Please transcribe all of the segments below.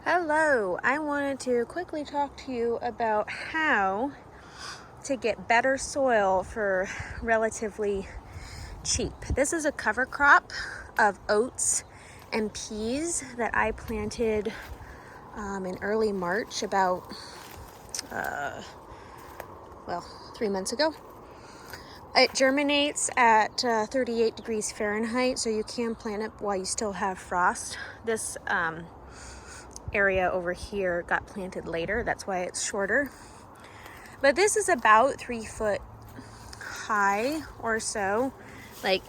Hello, I wanted to quickly talk to you about how to get better soil for relatively cheap. This is a cover crop of oats and peas that I planted in early March, about 3 months ago. It germinates at 38 degrees Fahrenheit, so you can plant it while you still have frost. This area over here got planted later, that's why it's shorter. But this is about 3 foot high or so. Like,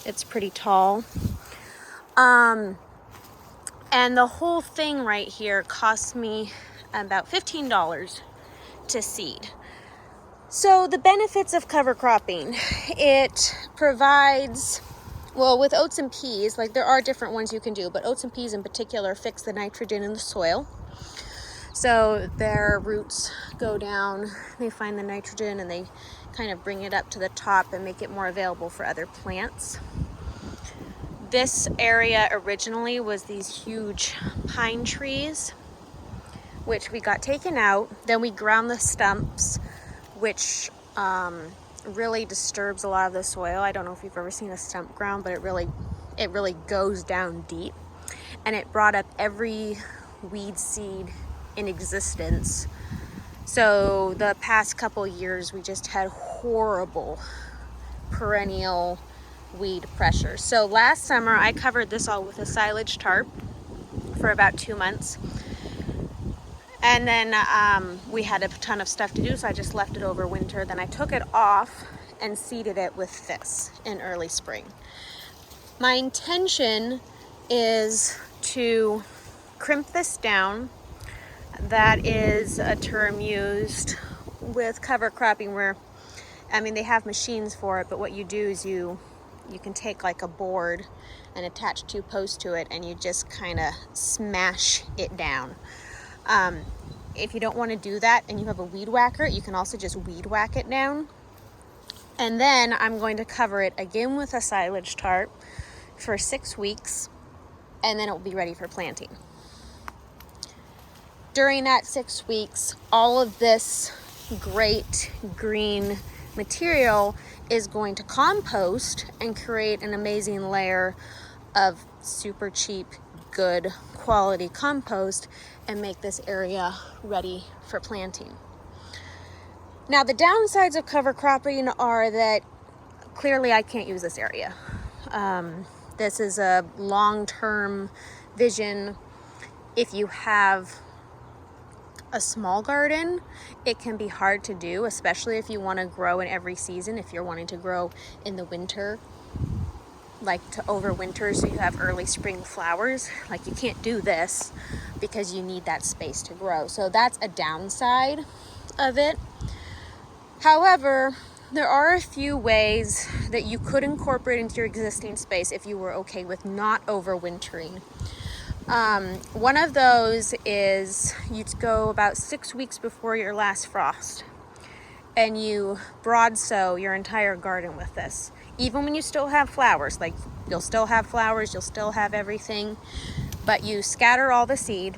it's pretty tall. And the whole thing right here cost me about $15 to seed. So the benefits of cover cropping, it provides, well, with oats and peas, like there are different ones you can do, but oats and peas in particular fix the nitrogen in the soil. So their roots go down, they find the nitrogen, and they kind of bring it up to the top and make it more available for other plants. This area originally was these huge pine trees, which we got taken out. Then we ground the stumps, which really disturbs a lot of the soil. I don't know if you've ever seen a stump ground, but it really goes down deep. And it brought up every weed seed in existence. So the past couple years, we just had horrible perennial weed pressure. So last summer, I covered this all with a silage tarp for about 2 months. And then we had a ton of stuff to do, so I just left it over winter. Then I took it off and seeded it with this in early spring. My intention is to crimp this down. That is a term used with cover cropping where, they have machines for it, but what you do is you can take like a board and attach 2 posts to it, and you just kind of smash it down. If you don't want to do that and you have a weed whacker, you can also just weed whack it down. And then I'm going to cover it again with a silage tarp for 6 weeks, and then it will be ready for planting. During that 6 weeks, all of this great green material is going to compost and create an amazing layer of super cheap, good quality compost and make this area ready for planting. Now, the downsides of cover cropping are that clearly I can't use this area. This is a long-term vision. If you have a small garden, it can be hard to do, especially if you want to grow in every season. If you're wanting to grow in the winter, like to overwinter so you have early spring flowers, like you can't do this because you need that space to grow. So that's a downside of it. However, there are a few ways that you could incorporate into your existing space if you were okay with not overwintering. One of those is you'd go about 6 weeks before your last frost and you broad sow your entire garden with this. Even when you still have flowers, like you'll still have flowers, you'll still have everything, but you scatter all the seed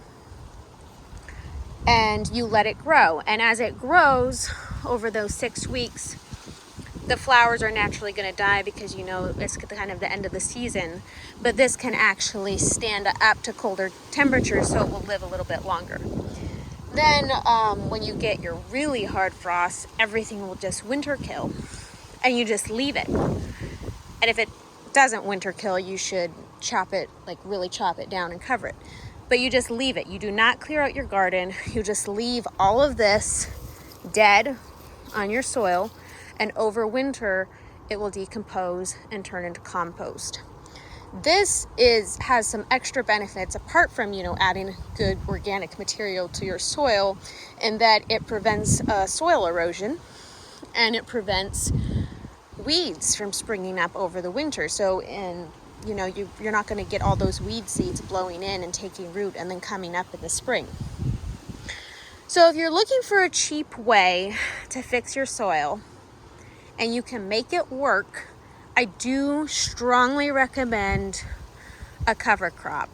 and you let it grow. And as it grows over those 6 weeks, the flowers are naturally going to die because it's kind of the end of the season, but this can actually stand up to colder temperatures, so it will live a little bit longer. Then when you get your really hard frosts, everything will just winter kill and you just leave it. And if it doesn't winter kill, you should chop it, like really chop it down and cover it. But you just leave it. You do not clear out your garden. You just leave all of this dead on your soil, and over winter it will decompose and turn into compost. This has some extra benefits apart from adding good organic material to your soil, in that it prevents soil erosion and it prevents weeds from springing up over the winter. So you're not going to get all those weed seeds blowing in and taking root and then coming up in the spring. So if you're looking for a cheap way to fix your soil and you can make it work, I do strongly recommend a cover crop.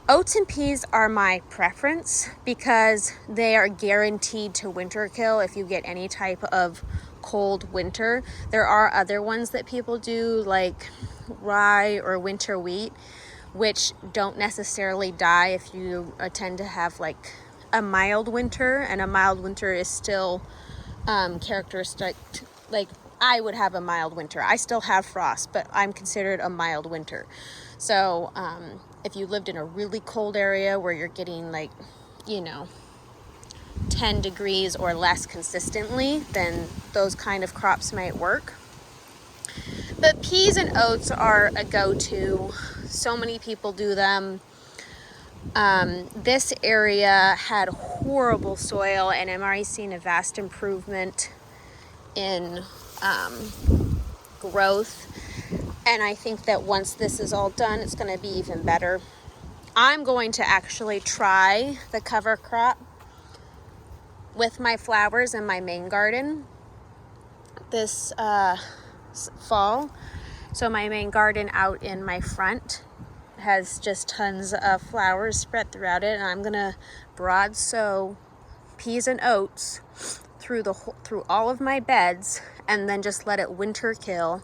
Oats and peas are my preference because they are guaranteed to winter kill if you get any type of cold winter. There are other ones that people do, like rye or winter wheat, which don't necessarily die if you tend to have like a mild winter, and a mild winter is still characteristic. Like, I would have a mild winter. I still have frost, but I'm considered a mild winter. So if you lived in a really cold area where you're getting like, 10 degrees or less consistently, then those kind of crops might work. But peas and oats are a go-to. So many people do them. This area had horrible soil, and I'm already seeing a vast improvement in growth. And I think that once this is all done, it's going to be even better. I'm going to actually try the cover crop with my flowers in my main garden this fall. So my main garden out in my front has just tons of flowers spread throughout it, and I'm gonna broad sow peas and oats through all of my beds, and then just let it winter kill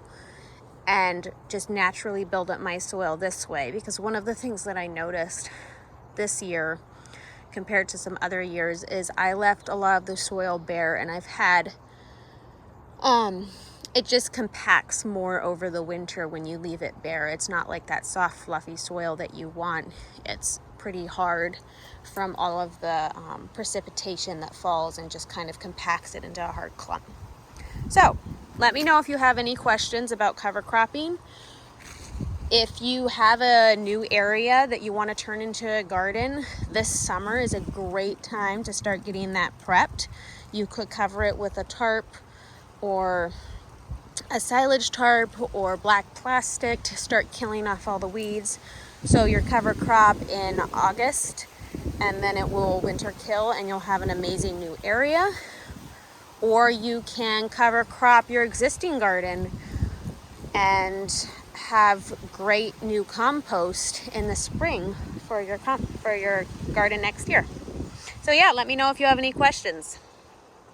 and just naturally build up my soil this way. Because one of the things that I noticed this year compared to some other years is I left a lot of the soil bare, and I've had it just compacts more over the winter when you leave it bare. It's not like that soft fluffy soil that you want. It's pretty hard from all of the precipitation that falls and just kind of compacts it into a hard clump. So let me know if you have any questions about cover cropping. If you have a new area that you want to turn into a garden, this summer is a great time to start getting that prepped. You could cover it with a tarp or a silage tarp or black plastic to start killing off all the weeds. So your cover crop in August, and then it will winter kill, and you'll have an amazing new area. Or you can cover crop your existing garden and have great new compost in the spring for your garden next year. So yeah, let me know if you have any questions.